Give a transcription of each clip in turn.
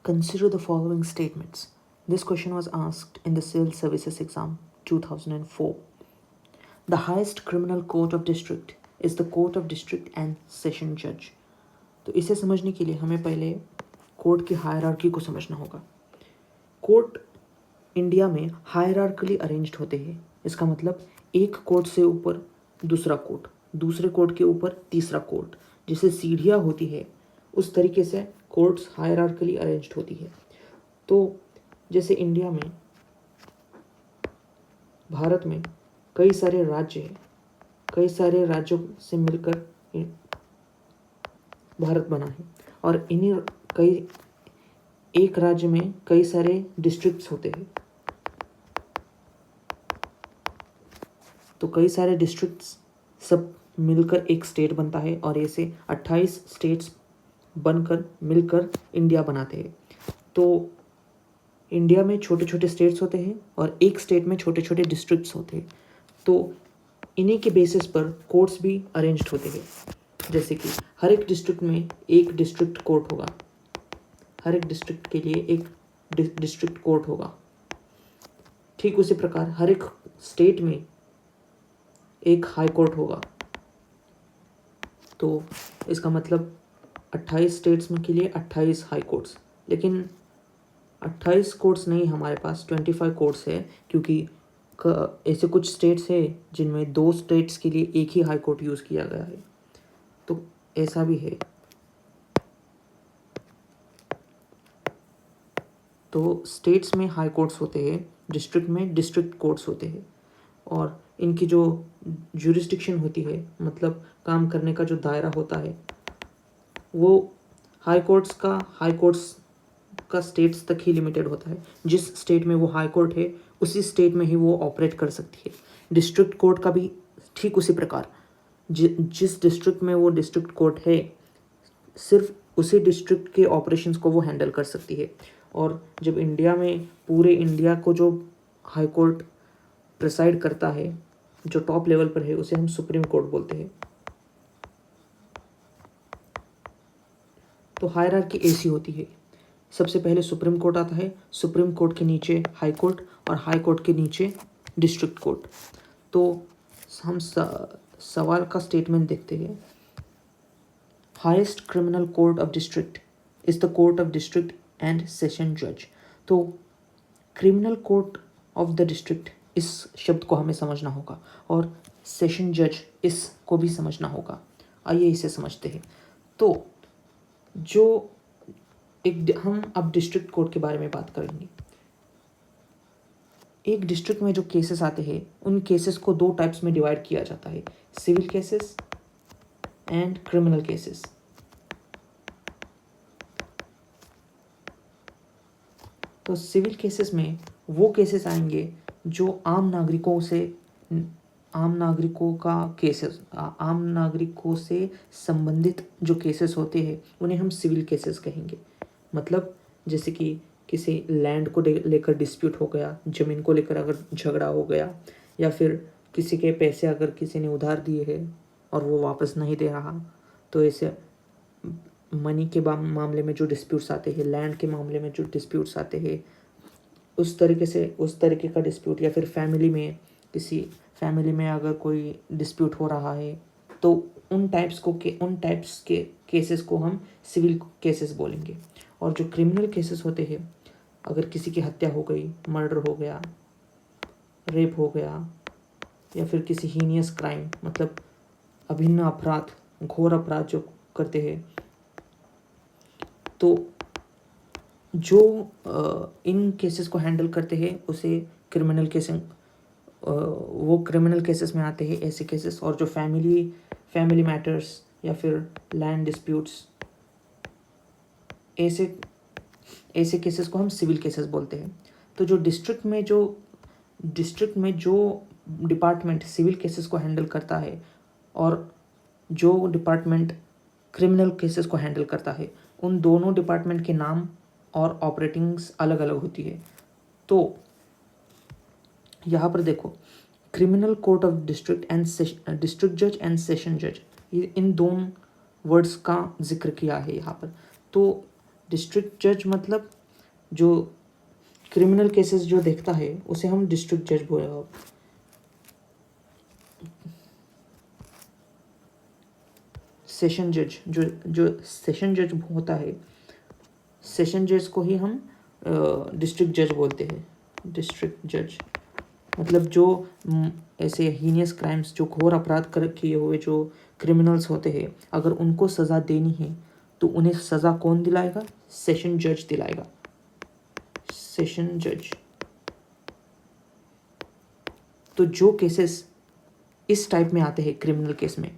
Consider the following statements. This question was asked in the Civil Services Exam 2004. The highest criminal court of district is the court of district and session judge. तो इसे समझने के लिए हमें पहले court की hierarchy को समझना होगा. कोर्ट इंडिया में हायरार्कली अरेंज्ड होते हैं. इसका मतलब एक कोर्ट से ऊपर दूसरा कोर्ट, दूसरे कोर्ट के ऊपर तीसरा कोर्ट, जैसे सीढ़ियाँ होती है उस तरीके से कोर्ट्स हायरार्कली अरेंज्ड होती है. तो जैसे इंडिया में, भारत में कई सारे राज्य हैं, कई सारे राज्यों से मिलकर भारत बना है और इन्हीं कई एक राज्य में कई सारे डिस्ट्रिक्ट्स होते हैं. तो कई सारे डिस्ट्रिक्ट्स सब मिलकर एक स्टेट बनता है और ऐसे 28 स्टेट्स बनकर मिलकर इंडिया बनाते हैं. तो इंडिया में छोटे छोटे स्टेट्स होते हैं और एक स्टेट में छोटे छोटे डिस्ट्रिक्ट्स होते हैं. तो इन्हीं के बेसिस पर कोर्ट्स भी अरेंज्ड होते हैं. जैसे कि हर एक डिस्ट्रिक्ट में एक डिस्ट्रिक्ट कोर्ट होगा, हर एक डिस्ट्रिक्ट के लिए एक डिस्ट्रिक्ट कोर्ट होगा. ठीक उसी प्रकार हर एक स्टेट में एक हाई कोर्ट होगा. तो इसका मतलब 28 स्टेट्स में के लिए 28 हाई कोर्ट्स. लेकिन 28 कोर्ट्स नहीं, हमारे पास 25 कोर्ट्स है, क्योंकि ऐसे कुछ स्टेट्स है जिनमें 2 स्टेट्स के लिए एक ही हाई कोर्ट यूज़ किया गया है. तो ऐसा भी है. तो स्टेट्स में हाई कोर्ट्स होते हैं, डिस्ट्रिक्ट में डिस्ट्रिक्ट कोर्ट्स होते हैं और इनकी जो ज्यूरिस्डिक्शन होती है, मतलब काम करने का जो दायरा होता है, वो हाई कोर्ट्स का स्टेट्स तक ही लिमिटेड होता है. जिस स्टेट में वो हाई कोर्ट है उसी स्टेट में ही वो ऑपरेट कर सकती है. डिस्ट्रिक्ट कोर्ट का भी ठीक उसी प्रकार, जिस डिस्ट्रिक्ट में वो डिस्ट्रिक्ट कोर्ट है सिर्फ उसी डिस्ट्रिक्ट के ऑपरेशंस को वो हैंडल कर सकती है. और जब इंडिया में पूरे इंडिया को जो हाई कोर्ट प्रिसाइड करता है, जो टॉप लेवल पर है, उसे हम सुप्रीम कोर्ट बोलते हैं. तो हायरार्की ऐसी होती है. सबसे पहले सुप्रीम कोर्ट आता है, सुप्रीम कोर्ट के नीचे हाई कोर्ट और हाई कोर्ट के नीचे डिस्ट्रिक्ट कोर्ट. तो हम सवाल का स्टेटमेंट देखते हैं. Highest criminal court of district is the court of district and session जज. तो criminal court of the district, इस शब्द को हमें समझना होगा और सेशन जज इसको भी समझना होगा. आइए इसे समझते हैं. तो जो हम अब डिस्ट्रिक्ट कोर्ट के बारे में बात करेंगे. एक डिस्ट्रिक्ट में जो केसेस आते हैं उन केसेस को 2 टाइप्स में डिवाइड किया जाता है, civil cases and criminal cases. तो सिविल केसेस में वो केसेस आएंगे जो आम नागरिकों से संबंधित जो केसेस होते हैं उन्हें हम सिविल केसेस कहेंगे. मतलब जैसे कि किसी लैंड को लेकर डिस्प्यूट हो गया, ज़मीन को लेकर अगर झगड़ा हो गया, या फिर किसी के पैसे अगर किसी ने उधार दिए हैं और वो वापस नहीं दे रहा, तो ऐसे मनी के मामले में जो डिस्प्यूट्स आते हैं, लैंड के मामले में जो डिस्प्यूट्स आते हैं, उस तरीके का डिस्प्यूट, या फिर किसी फैमिली में अगर कोई डिस्प्यूट हो रहा है, तो उन टाइप्स के केसेस को हम सिविल केसेस बोलेंगे. और जो क्रिमिनल केसेस होते हैं, अगर किसी की हत्या हो गई, मर्डर हो गया, रेप हो गया, या फिर किसी हीनियस क्राइम, मतलब अभिन्न अपराध, घोर अपराध जो करते हैं, तो जो इन केसेस को हैंडल करते हैं उसे क्रिमिनल केसेस, वो क्रिमिनल केसेस में आते हैं ऐसे केसेस. और जो फैमिली मैटर्स या फिर लैंड डिस्प्यूट्स, ऐसे केसेस को हम सिविल केसेस बोलते हैं. तो जो डिस्ट्रिक्ट में जो डिपार्टमेंट सिविल केसेस को हैंडल करता है और जो डिपार्टमेंट क्रिमिनल केसेस को हैंडल करता है, उन दोनों डिपार्टमेंट के नाम और ऑपरेटिंग्स अलग अलग होती है. तो यहाँ पर देखो, criminal court of district and district जज एंड सेशन जज, इन दोनों वर्ड्स का जिक्र किया है यहाँ पर. तो डिस्ट्रिक्ट जज मतलब जो क्रिमिनल केसेस जो देखता है उसे हम डिस्ट्रिक्ट जज बोल। सेशन जज जो जो सेशन जज होता है, सेशन जज को ही हम डिस्ट्रिक्ट जज बोलते हैं। डिस्ट्रिक्ट जज मतलब जो ऐसे हीनियस क्राइम्स, जो घोर अपराध कर किए हुए जो क्रिमिनल्स होते हैं, अगर उनको सज़ा देनी है तो उन्हें सज़ा कौन दिलाएगा? सेशन जज दिलाएगा। सेशन जज। तो जो केसेस इस टाइप में आते हैं क्रिमिनल केस में,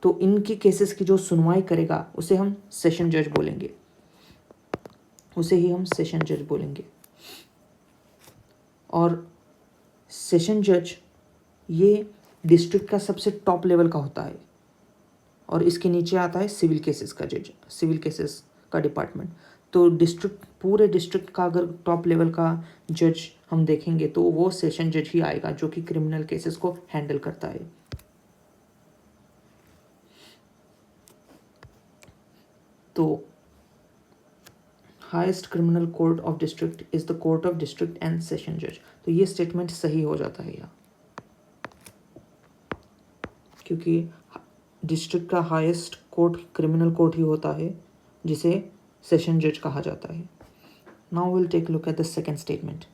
तो इनकी केसेस की जो सुनवाई करेगा उसे हम सेशन जज बोलेंगे, उसे ही हम सेशन जज बोलेंगे। और सेशन जज ये डिस्ट्रिक्ट का सबसे टॉप लेवल का होता है, और इसके नीचे आता है सिविल केसेस का जज, सिविल केसेस का डिपार्टमेंट। तो डिस्ट्रिक्ट, पूरे डिस्ट्रिक्ट का अगर टॉप लेवल का जज हम देखेंगे तो वो सेशन जज ही आएगा, जो कि क्रिमिनल केसेस को हैंडल करता है। तो highest criminal court of district is the court of district and session जज। तो ये स्टेटमेंट सही हो जाता है यहाँ, क्योंकि डिस्ट्रिक्ट का हाईएस्ट कोर्ट क्रिमिनल कोर्ट ही होता है, जिसे सेशन जज कहा जाता है। Now will take look at the second statement.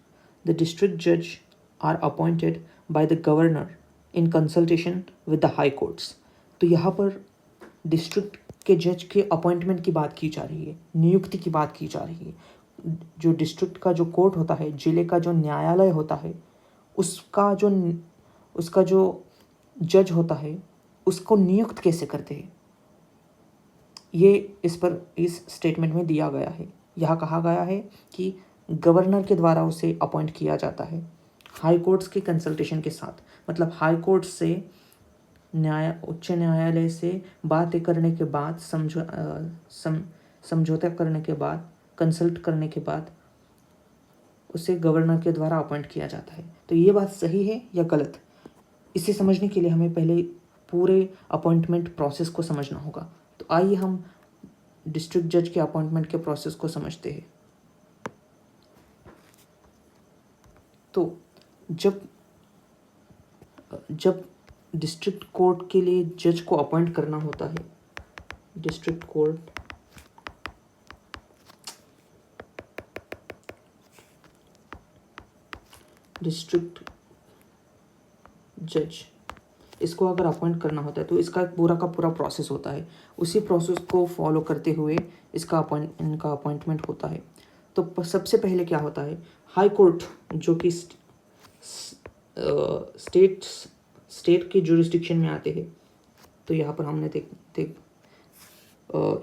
The district जज are appointed by the governor in consultation with the high courts. तो यहाँ पर डिस्ट्रिक्ट के जज के अपॉइंटमेंट की बात की जा रही है, नियुक्ति की बात की जा रही है। जो डिस्ट्रिक्ट का जो कोर्ट होता है, जिले का जो न्यायालय होता है, उसका जो जज होता है उसको नियुक्त कैसे करते हैं, ये इस स्टेटमेंट में दिया गया है। यहाँ कहा गया है कि गवर्नर के द्वारा उसे अपॉइंट किया जाता है हाई कोर्ट्स के कंसल्टेशन के साथ। मतलब हाई कोर्ट से उच्च न्यायालय से बातें करने के बाद, समझौता करने के बाद, कंसल्ट करने के बाद उसे गवर्नर के द्वारा अपॉइंट किया जाता है। तो ये बात सही है या गलत, इसे समझने के लिए हमें पहले पूरे अपॉइंटमेंट प्रोसेस को समझना होगा। तो आइए हम डिस्ट्रिक्ट जज के अपॉइंटमेंट के प्रोसेस को समझते हैं। तो जब डिस्ट्रिक्ट कोर्ट के लिए जज को अपॉइंट करना होता है, डिस्ट्रिक्ट कोर्ट डिस्ट्रिक्ट जज, इसको अगर अपॉइंट करना होता है तो इसका पूरा का पूरा प्रोसेस होता है। उसी प्रोसेस को फॉलो करते हुए इनका अपॉइंटमेंट होता है। तो सबसे पहले क्या होता है, हाई कोर्ट जो कि स्टेट के जुरिस्डिक्शन में आते हैं। तो यहाँ पर हमने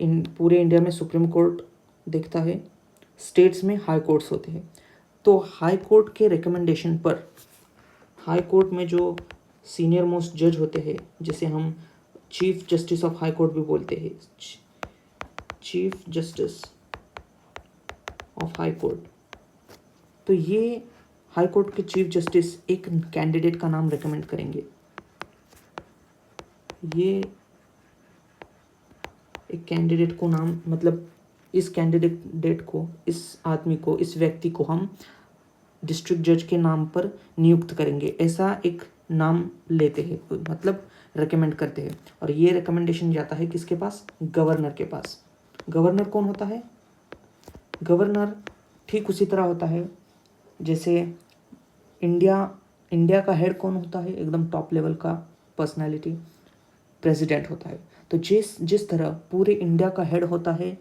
इन पूरे इंडिया में सुप्रीम कोर्ट देखता है, स्टेट्स में हाई कोर्ट्स होते हैं। तो हाई कोर्ट के रिकमेंडेशन पर, हाई कोर्ट में जो सीनियर मोस्ट जज होते हैं, जिसे हम chief justice of high court भी बोलते हैं, chief justice of high court. तो ये हाई कोर्ट के चीफ जस्टिस एक कैंडिडेट का नाम रिकमेंड करेंगे। ये एक कैंडिडेट को नाम, मतलब इस कैंडिडेट को, इस आदमी को, इस व्यक्ति को हम डिस्ट्रिक्ट जज के नाम पर नियुक्त करेंगे, ऐसा एक नाम लेते हैं, मतलब रिकमेंड करते हैं। और ये रिकमेंडेशन जाता है किसके पास? गवर्नर के पास। गवर्नर कौन होता है? गवर्नर ठीक उसी तरह होता है जैसे इंडिया का हेड कौन होता है, एकदम टॉप लेवल का पर्सनालिटी, प्रेसिडेंट होता है। तो जिस तरह पूरे इंडिया का हेड होता है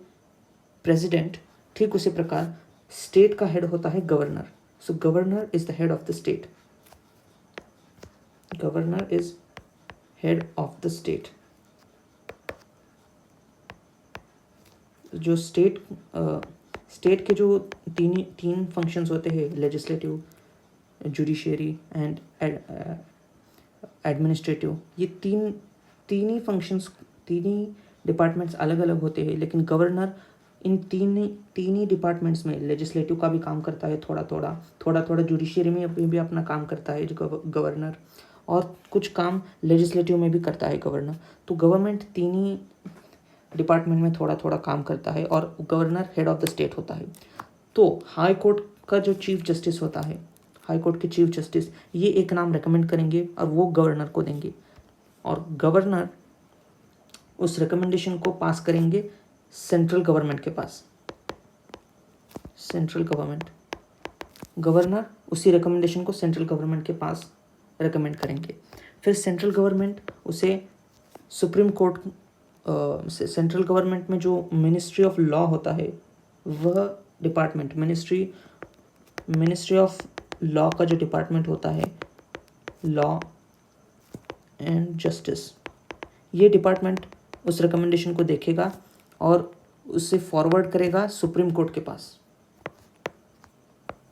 प्रेसिडेंट, ठीक उसी प्रकार स्टेट का हेड होता है governor. So governor is the head of the state. Governor is head of the state. जो स्टेट के जो तीन फंक्शंस होते हैं, लेजिस्लेटिव, जुडिशियरी एंड एडमिनिस्ट्रेटिव, ये तीन ही फंक्शंस, तीन ही डिपार्टमेंट्स अलग अलग होते हैं, लेकिन गवर्नर इन तीन ही डिपार्टमेंट्स में लेजिस्लेटिव का भी काम करता है, थोड़ा जुडिशियरी में भी अपना काम करता है जो गवर्नर, और कुछ काम लेजिस्लेटिव में भी करता है गवर्नर। तो गवर्नमेंट डिपार्टमेंट में थोड़ा थोड़ा काम करता है और governor head of the state होता है। तो हाई कोर्ट का जो चीफ जस्टिस होता है, हाई कोर्ट के चीफ जस्टिस, ये एक नाम रेकमेंड करेंगे और वो गवर्नर को देंगे और गवर्नर उस रिकमेंडेशन को पास करेंगे सेंट्रल गवर्नमेंट के पास। सेंट्रल गवर्नर उसी रिकमेंडेशन को सेंट्रल गवर्नमेंट के पास रिकमेंड करेंगे। फिर सेंट्रल गवर्नमेंट उसे सुप्रीम कोर्ट, सेंट्रल गवर्नमेंट में जो मिनिस्ट्री ऑफ लॉ होता है वह डिपार्टमेंट, मिनिस्ट्री ऑफ लॉ का जो डिपार्टमेंट होता है, लॉ एंड जस्टिस, ये डिपार्टमेंट उस रिकमेंडेशन को देखेगा और उससे फॉरवर्ड करेगा सुप्रीम कोर्ट के पास।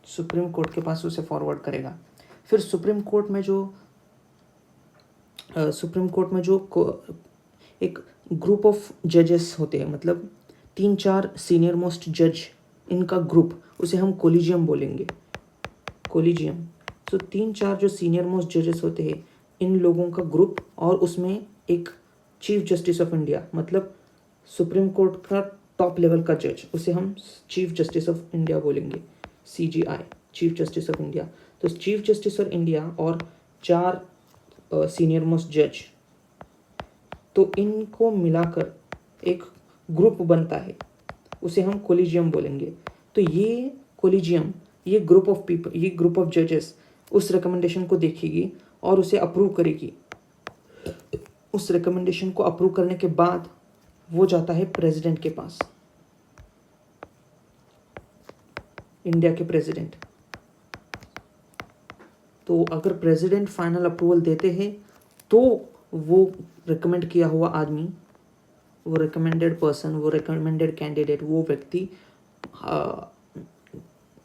सुप्रीम कोर्ट के पास उसे फॉरवर्ड करेगा। फिर सुप्रीम कोर्ट में जो एक ग्रुप ऑफ जजेस होते हैं, मतलब 3-4 सीनियर मोस्ट जज, इनका ग्रुप, उसे हम कोलिजियम बोलेंगे। कोलिजियम, तो 3-4 जो सीनियर मोस्ट जजेस होते हैं, इन लोगों का ग्रुप, और उसमें एक चीफ जस्टिस ऑफ इंडिया, मतलब सुप्रीम कोर्ट का टॉप लेवल का जज, उसे हम चीफ जस्टिस ऑफ इंडिया बोलेंगे, CJI, chief justice of India. तो चीफ जस्टिस ऑफ इंडिया और 4 सीनियर मोस्ट जज, तो इनको मिलाकर एक ग्रुप बनता है, उसे हम कोलिजियम बोलेंगे। तो ये कोलिजियम, ये ग्रुप ऑफ पीपल, ये ग्रुप ऑफ जजेस उस रिकमेंडेशन को देखेगी और उसे अप्रूव करेगी। उस रिकमेंडेशन को अप्रूव करने के बाद वो जाता है प्रेसिडेंट के पास, इंडिया के प्रेसिडेंट। तो अगर प्रेसिडेंट फाइनल अप्रूवल देते हैं तो वो रिकमेंड किया हुआ आदमी, वो रिकमेंडेड पर्सन, वो रिकमेंडेड कैंडिडेट, वो व्यक्ति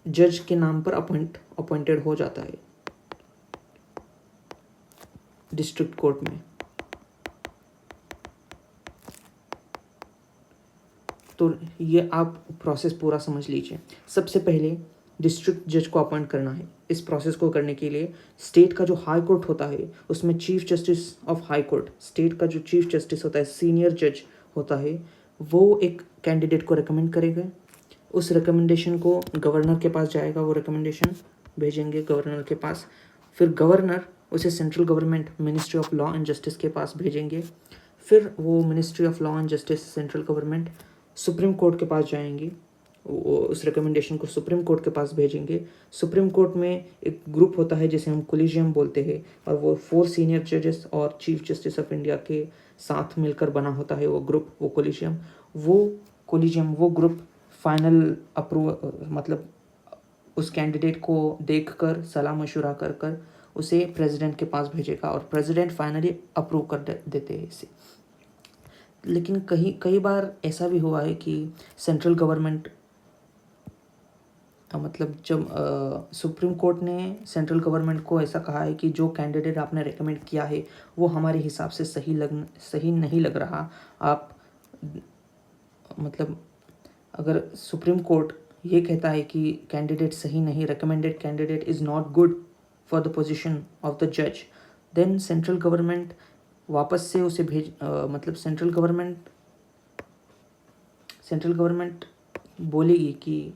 जज के नाम पर अपॉइंटेड हो जाता है डिस्ट्रिक्ट कोर्ट में। तो ये आप प्रोसेस पूरा समझ लीजिए। सबसे पहले डिस्ट्रिक्ट जज को अपॉइंट करना है। इस प्रोसेस को करने के लिए स्टेट का जो हाई कोर्ट होता है, उसमें chief justice of high court, state का जो चीफ जस्टिस होता है, सीनियर जज होता है, वो एक कैंडिडेट को रिकमेंड करेगा। उस रिकमेंडेशन को गवर्नर के पास जाएगा, वो रिकमेंडेशन भेजेंगे गवर्नर के पास। फिर गवर्नर उसे central government, ministry of law and justice के पास भेजेंगे। फिर वो ministry of law and justice, central government, supreme court के पास जाएंगी, उस रिकमेंडेशन को सुप्रीम कोर्ट के पास भेजेंगे। सुप्रीम कोर्ट में एक ग्रुप होता है जिसे हम कोलिजियम बोलते हैं, और वो 4 सीनियर जजेस और चीफ जस्टिस ऑफ इंडिया के साथ मिलकर बना होता है वो ग्रुप, वो कोलिजियम। वो ग्रुप फाइनल अप्रूव, मतलब उस कैंडिडेट को देखकर, सलाह मशवरा कर उसे प्रेसिडेंट के पास भेजेगा और प्रेसिडेंट फाइनली अप्रूव कर देते हैं इसे। लेकिन कई बार ऐसा भी हुआ है कि सेंट्रल गवर्नमेंट, मतलब जब सुप्रीम कोर्ट ने सेंट्रल गवर्नमेंट को ऐसा कहा है कि जो कैंडिडेट आपने रेकमेंड किया है वो हमारे हिसाब से सही नहीं लग रहा, आप, मतलब अगर सुप्रीम कोर्ट ये कहता है कि कैंडिडेट सही नहीं, recommended candidate is not good for the position of the जज, देन सेंट्रल गवर्नमेंट वापस से उसे मतलब सेंट्रल गवर्नमेंट बोलेगी कि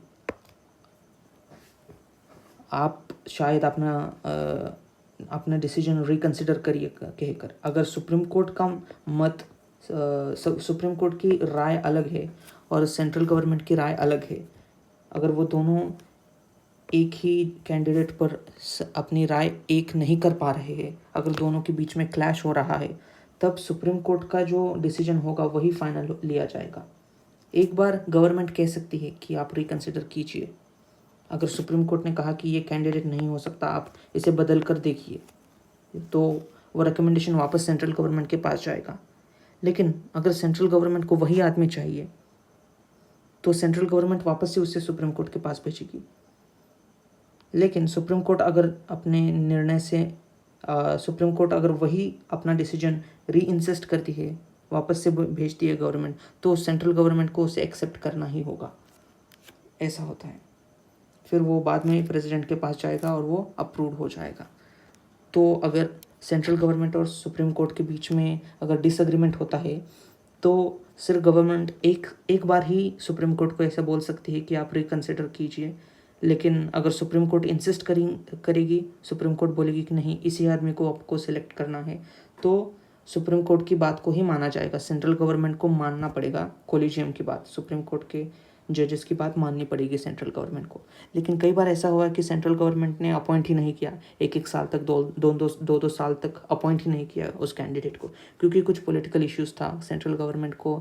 आप शायद अपना डिसीजन रिकंसिडर करिए कहकर। अगर सुप्रीम कोर्ट का मत, सुप्रीम कोर्ट की राय अलग है और सेंट्रल गवर्नमेंट की राय अलग है, अगर वो दोनों एक ही कैंडिडेट पर अपनी राय एक नहीं कर पा रहे हैं, अगर दोनों के बीच में क्लैश हो रहा है, तब सुप्रीम कोर्ट का जो डिसीजन होगा वही फाइनल लिया जाएगा। एक बार गवर्नमेंट कह सकती है कि आप रिकंसिडर कीजिए, अगर सुप्रीम कोर्ट ने कहा कि ये कैंडिडेट नहीं हो सकता, आप इसे बदल कर देखिए, तो वो रिकमेंडेशन वापस सेंट्रल गवर्नमेंट के पास जाएगा। लेकिन अगर सेंट्रल गवर्नमेंट को वही आदमी चाहिए तो सेंट्रल गवर्नमेंट वापस से उससे सुप्रीम कोर्ट के पास भेजेगी। लेकिन सुप्रीम कोर्ट अगर अपने निर्णय से सुप्रीम कोर्ट अगर वही अपना डिसीजन री-इंसिस्ट करती है, वापस से भेजती है गवर्नमेंट, तो सेंट्रल गवर्नमेंट को उसे एक्सेप्ट करना ही होगा। ऐसा होता है। फिर वो बाद में प्रेसिडेंट के पास जाएगा और वो अप्रूव हो जाएगा। तो अगर सेंट्रल गवर्नमेंट और सुप्रीम कोर्ट के बीच में अगर डिसएग्रीमेंट होता है तो सिर्फ गवर्नमेंट एक बार ही सुप्रीम कोर्ट को ऐसा बोल सकती है कि आप रिकन्सिडर कीजिए, लेकिन अगर सुप्रीम कोर्ट इंसिस्ट करेगी, सुप्रीम कोर्ट बोलेगी कि नहीं इसी आदमी को आपको सिलेक्ट करना है, तो सुप्रीम कोर्ट की बात को ही माना जाएगा। सेंट्रल गवर्नमेंट को मानना पड़ेगा कोलिजियम की बात, सुप्रीम कोर्ट के जजेस की बात माननी पड़ेगी सेंट्रल गवर्नमेंट को। लेकिन कई बार ऐसा हुआ कि सेंट्रल गवर्नमेंट ने अपॉइंट ही नहीं किया, एक साल तक, दो साल तक अपॉइंट ही नहीं किया उस कैंडिडेट को, क्योंकि कुछ पॉलिटिकल इश्यूज़ था, सेंट्रल गवर्नमेंट को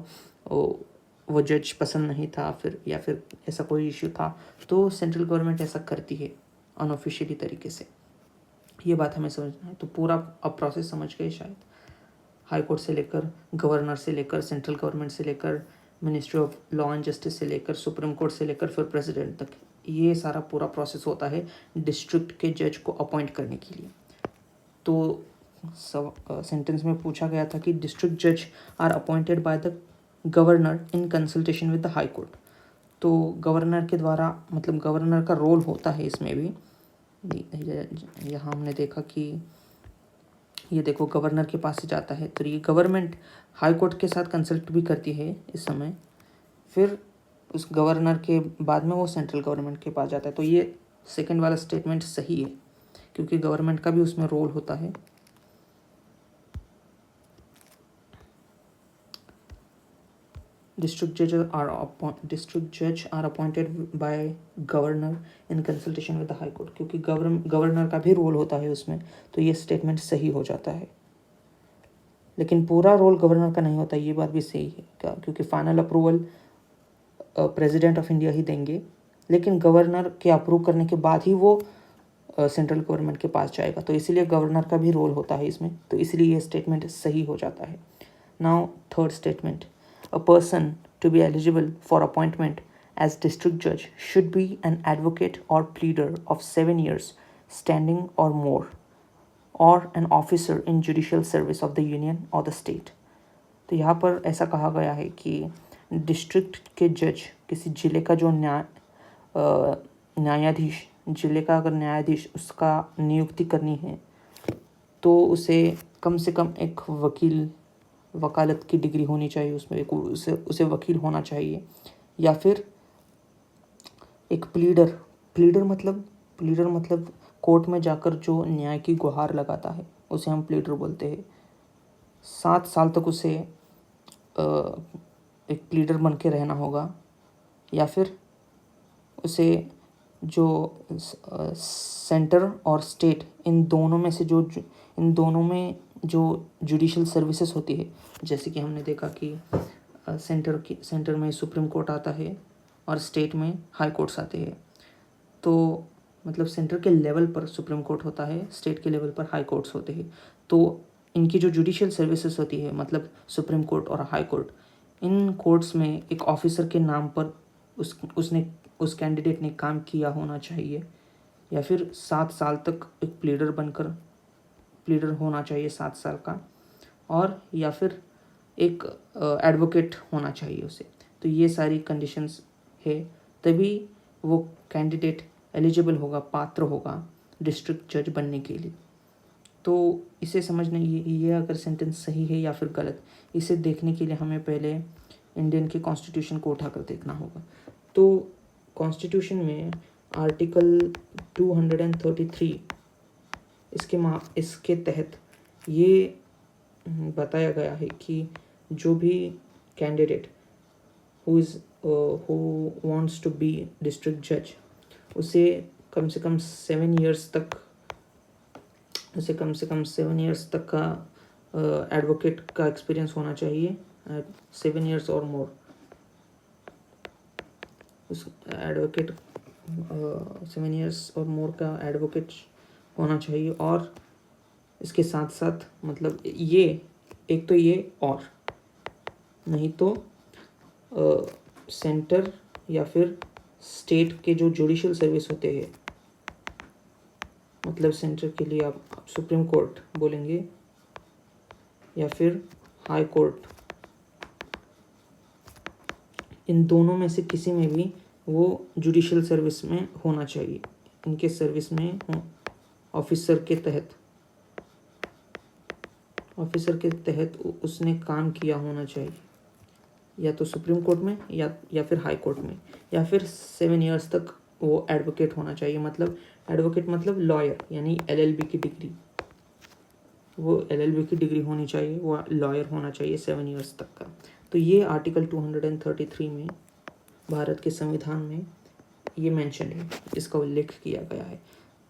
वो जज पसंद नहीं था या फिर ऐसा कोई इश्यू था, तो सेंट्रल गवर्नमेंट ऐसा करती है अनऑफिशियली तरीके से। ये बात हमें समझना है। तो पूरा अब प्रोसेस समझ गए शायद, हाई कोर्ट से लेकर, गवर्नर से लेकर, सेंट्रल गवर्नमेंट से लेकर, ministry of law and justice से लेकर, सुप्रीम कोर्ट से लेकर फिर प्रेसिडेंट तक, ये सारा पूरा प्रोसेस होता है डिस्ट्रिक्ट के जज को अपॉइंट करने के लिए। तो सेंटेंस में पूछा गया था कि डिस्ट्रिक्ट जज are appointed by the governor in consultation with the high court. तो गवर्नर के द्वारा, मतलब गवर्नर का रोल होता है इसमें भी। यहाँ हमने देखा कि ये देखो गवर्नर के पास से जाता है, तो ये गवर्नमेंट हाई कोर्ट के साथ कंसल्ट भी करती है इस समय, फिर उस गवर्नर के बाद में वो सेंट्रल गवर्नमेंट के पास जाता है। तो ये सेकंड वाला स्टेटमेंट सही है, क्योंकि गवर्नमेंट का भी उसमें रोल होता है। डिस्ट्रिक्ट जज are appointed by governor in consultation with the high court, क्योंकि गवर्नर का भी रोल होता है उसमें, तो ये स्टेटमेंट सही हो जाता है। लेकिन पूरा रोल गवर्नर का नहीं होता, ये बात भी सही है क्या, क्योंकि final approval president of India ही देंगे, लेकिन गवर्नर के अप्रूव करने के बाद ही वो सेंट्रल गवर्नमेंट के पास जाएगा, तो इसीलिए गवर्नर का भी रोल होता है इसमें, तो इसलिए ये स्टेटमेंट सही हो जाता है। Now third statement, a person to be eligible for appointment as district judge should be an advocate or pleader of 7 years standing or more, or an officer in judicial service of the union or the state। तो यहाँ पर ऐसा कहा गया है कि district के जज, किसी जिले का जो न्यायाधीश, जिले का अगर न्यायाधीश उसका नियुक्ति करनी है, तो उसे कम से कम एक वकालत की डिग्री होनी चाहिए, उसमें उसे वकील होना चाहिए, या फिर एक प्लीडर मतलब कोर्ट में जाकर जो न्याय की गुहार लगाता है उसे हम प्लीडर बोलते हैं। 7 साल तक उसे एक प्लीडर बन के रहना होगा, या फिर उसे जो सेंटर और स्टेट इन दोनों में जो जुडिशल सर्विसेज होती है, जैसे कि हमने देखा कि सेंटर में सुप्रीम कोर्ट आता है और स्टेट में हाई कोर्ट्स आते हैं। तो मतलब सेंटर के लेवल पर सुप्रीम कोर्ट होता है, स्टेट के लेवल पर हाई कोर्ट्स होते हैं। तो इनकी जो जुडिशियल सर्विसेज होती है, मतलब सुप्रीम कोर्ट और हाई कोर्ट, इन कोर्ट्स में एक ऑफिसर के नाम पर उस कैंडिडेट ने काम किया होना चाहिए, या फिर 7 साल तक एक प्लीडर होना चाहिए 7 साल का, और या फिर एक एडवोकेट होना चाहिए उसे। तो ये सारी कंडीशंस है, तभी वो कैंडिडेट एलिजिबल होगा, पात्र होगा डिस्ट्रिक्ट जज बनने के लिए। तो इसे समझना, ये अगर सेंटेंस सही है या फिर गलत, इसे देखने के लिए हमें पहले इंडियन के कॉन्स्टिट्यूशन को उठाकर देखना होगा। तो कॉन्स्टिट्यूशन में आर्टिकल 233 इसके तहत ये बताया गया है कि जो भी candidate who wants to be district जज, उसे कम से कम 7 इयर्स तक का एडवोकेट का एक्सपीरियंस होना चाहिए, 7 इयर्स और मोर। उस एडवोकेट 7 इयर्स और मोर का एडवोकेट होना चाहिए, और इसके साथ साथ मतलब ये एक तो ये, और नहीं तो सेंटर या फिर स्टेट के जो जुडिशियल सर्विस होते हैं, मतलब सेंटर के लिए आप सुप्रीम कोर्ट बोलेंगे या फिर हाई कोर्ट, इन दोनों में से किसी में भी वो जुडिशियल सर्विस में होना चाहिए, इनके सर्विस में ऑफिसर के तहत उसने काम किया होना चाहिए। या तो सुप्रीम कोर्ट में या फिर हाई कोर्ट में, या फिर 7 ईयर्स तक वो एडवोकेट होना चाहिए। मतलब एडवोकेट मतलब लॉयर, यानी LLB की डिग्री, वो LLB की डिग्री होनी चाहिए, वो लॉयर होना चाहिए 7 ईयर्स तक का। तो ये आर्टिकल 233 में भारत के संविधान में ये मेंशन है, इसका उल्लेख किया गया है।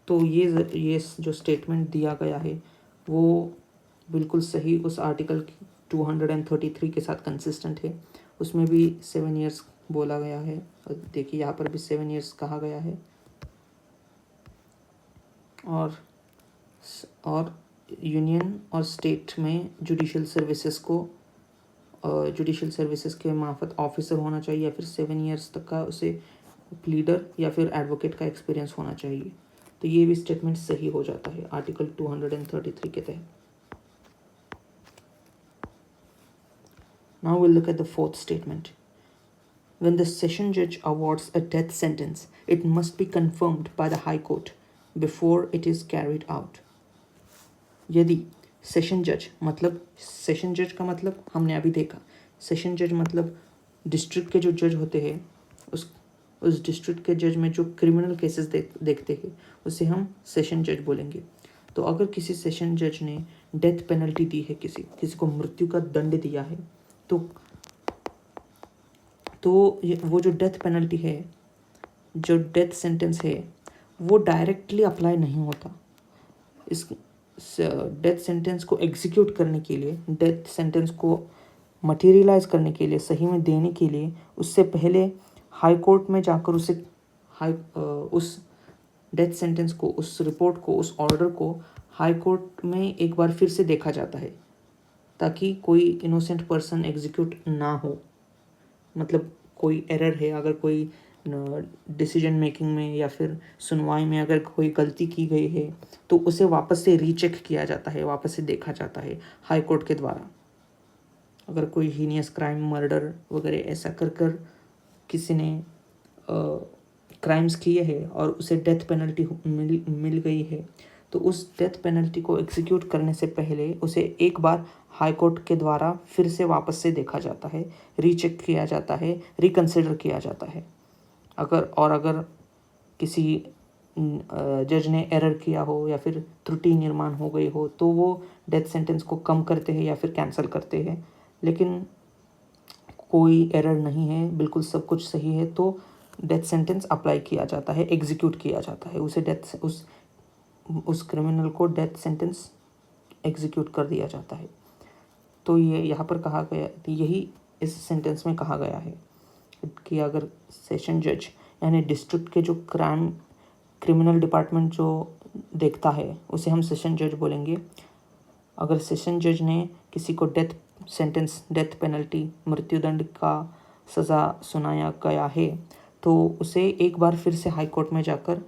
तो ये जो स्टेटमेंट दिया गया है वो बिल्कुल सही उस आर्टिकल 233 के साथ कंसिस्टेंट है। उसमें भी 7 ईयर्स बोला गया है, और देखिए यहाँ पर भी 7 ईयर्स कहा गया है। और यूनियन और स्टेट में जुडिशल सर्विसेज के मार्फत ऑफिसर होना चाहिए, या फिर 7 ईयर्स तक का उसे प्लीडर या फिर एडवोकेट का एक्सपीरियंस होना चाहिए। तो ये भी स्टेटमेंट सही हो जाता है आर्टिकल 233 के तहत। Now we'll look at the fourth statement. When the session judge awards a death sentence, it must be confirmed by the High Court before it is carried out. यदि सेशन जज का मतलब हमने अभी देखा, सेशन जज मतलब डिस्ट्रिक्ट के जो जज होते हैं, उस डिस्ट्रिक्ट के जज में जो क्रिमिनल केसेस देखते हैं उसे हम सेशन जज बोलेंगे। तो अगर किसी सेशन जज ने डेथ पेनल्टी दी है, किसी को मृत्यु का दंड दिया है, तो वो जो डेथ पेनल्टी है, जो डेथ सेंटेंस है, वो डायरेक्टली अप्लाई नहीं होता। इस डेथ सेंटेंस को एग्जीक्यूट करने के लिए, डेथ सेंटेंस को मटेरियलाइज करने के लिए, सही में देने के लिए, उससे पहले हाई कोर्ट में जाकर उस डेथ सेंटेंस को, उस रिपोर्ट को, उस ऑर्डर को हाई कोर्ट में एक बार फिर से देखा जाता है, ताकि कोई इनोसेंट पर्सन एग्जीक्यूट ना हो। मतलब कोई एरर है, अगर कोई डिसीजन मेकिंग में या फिर सुनवाई में अगर कोई गलती की गई है, तो उसे वापस से रीचेक किया जाता है, वापस से देखा जाता है हाई कोर्ट के द्वारा। अगर कोई हीनियस क्राइम, मर्डर वगैरह ऐसा कर किसी ने क्राइम्स किए हैं और उसे डेथ पेनल्टी मिल गई है, तो उस डेथ पेनल्टी को एग्जीक्यूट करने से पहले उसे एक बार हाई कोर्ट के द्वारा फिर से वापस से देखा जाता है, रीचेक किया जाता है, रिकंसिडर किया जाता है। अगर किसी जज ने एरर किया हो या फिर त्रुटि निर्माण हो गई हो, तो वो डेथ सेंटेंस को कम करते हैं या फिर कैंसिल करते हैं। लेकिन कोई एरर नहीं है, बिल्कुल सब कुछ सही है, तो डेथ सेंटेंस अप्लाई किया जाता है, एग्जीक्यूट किया जाता है, उस क्रिमिनल को डेथ सेंटेंस एग्जीक्यूट कर दिया जाता है। तो ये यहाँ पर कहा गया, यही इस सेंटेंस में कहा गया है कि अगर सेशन जज यानी डिस्ट्रिक्ट के जो क्रिमिनल डिपार्टमेंट जो देखता है, उसे हम सेशन जज बोलेंगे। अगर सेशन जज ने किसी को डेथ सेंटेंस, डेथ पेनल्टी, मृत्युदंड का सज़ा सुनाया गया है, तो उसे एक बार फिर से हाई कोर्ट में जाकर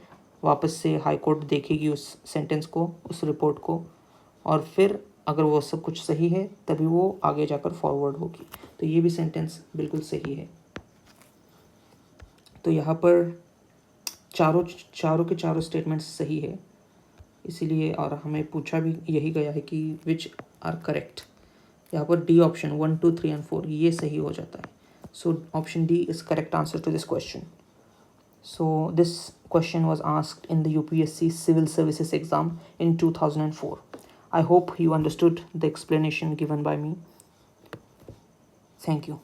वापस से हाई कोर्ट देखेगी उस सेंटेंस को, उस रिपोर्ट को, और फिर अगर वो सब कुछ सही है तभी वो आगे जाकर फॉरवर्ड होगी। तो ये भी सेंटेंस बिल्कुल सही है। तो यहाँ पर चारों के चारों स्टेटमेंट्स सही है, इसीलिए और हमें पूछा भी यही गया है कि विच आर करेक्ट। यहाँ पर डी ऑप्शन 1, 2, 3 and 4 ये सही हो जाता है। So option D is correct answer to this question. So this question was asked in the UPSC Civil Services exam in 2004. I hope you understood the explanation given by me. Thank you.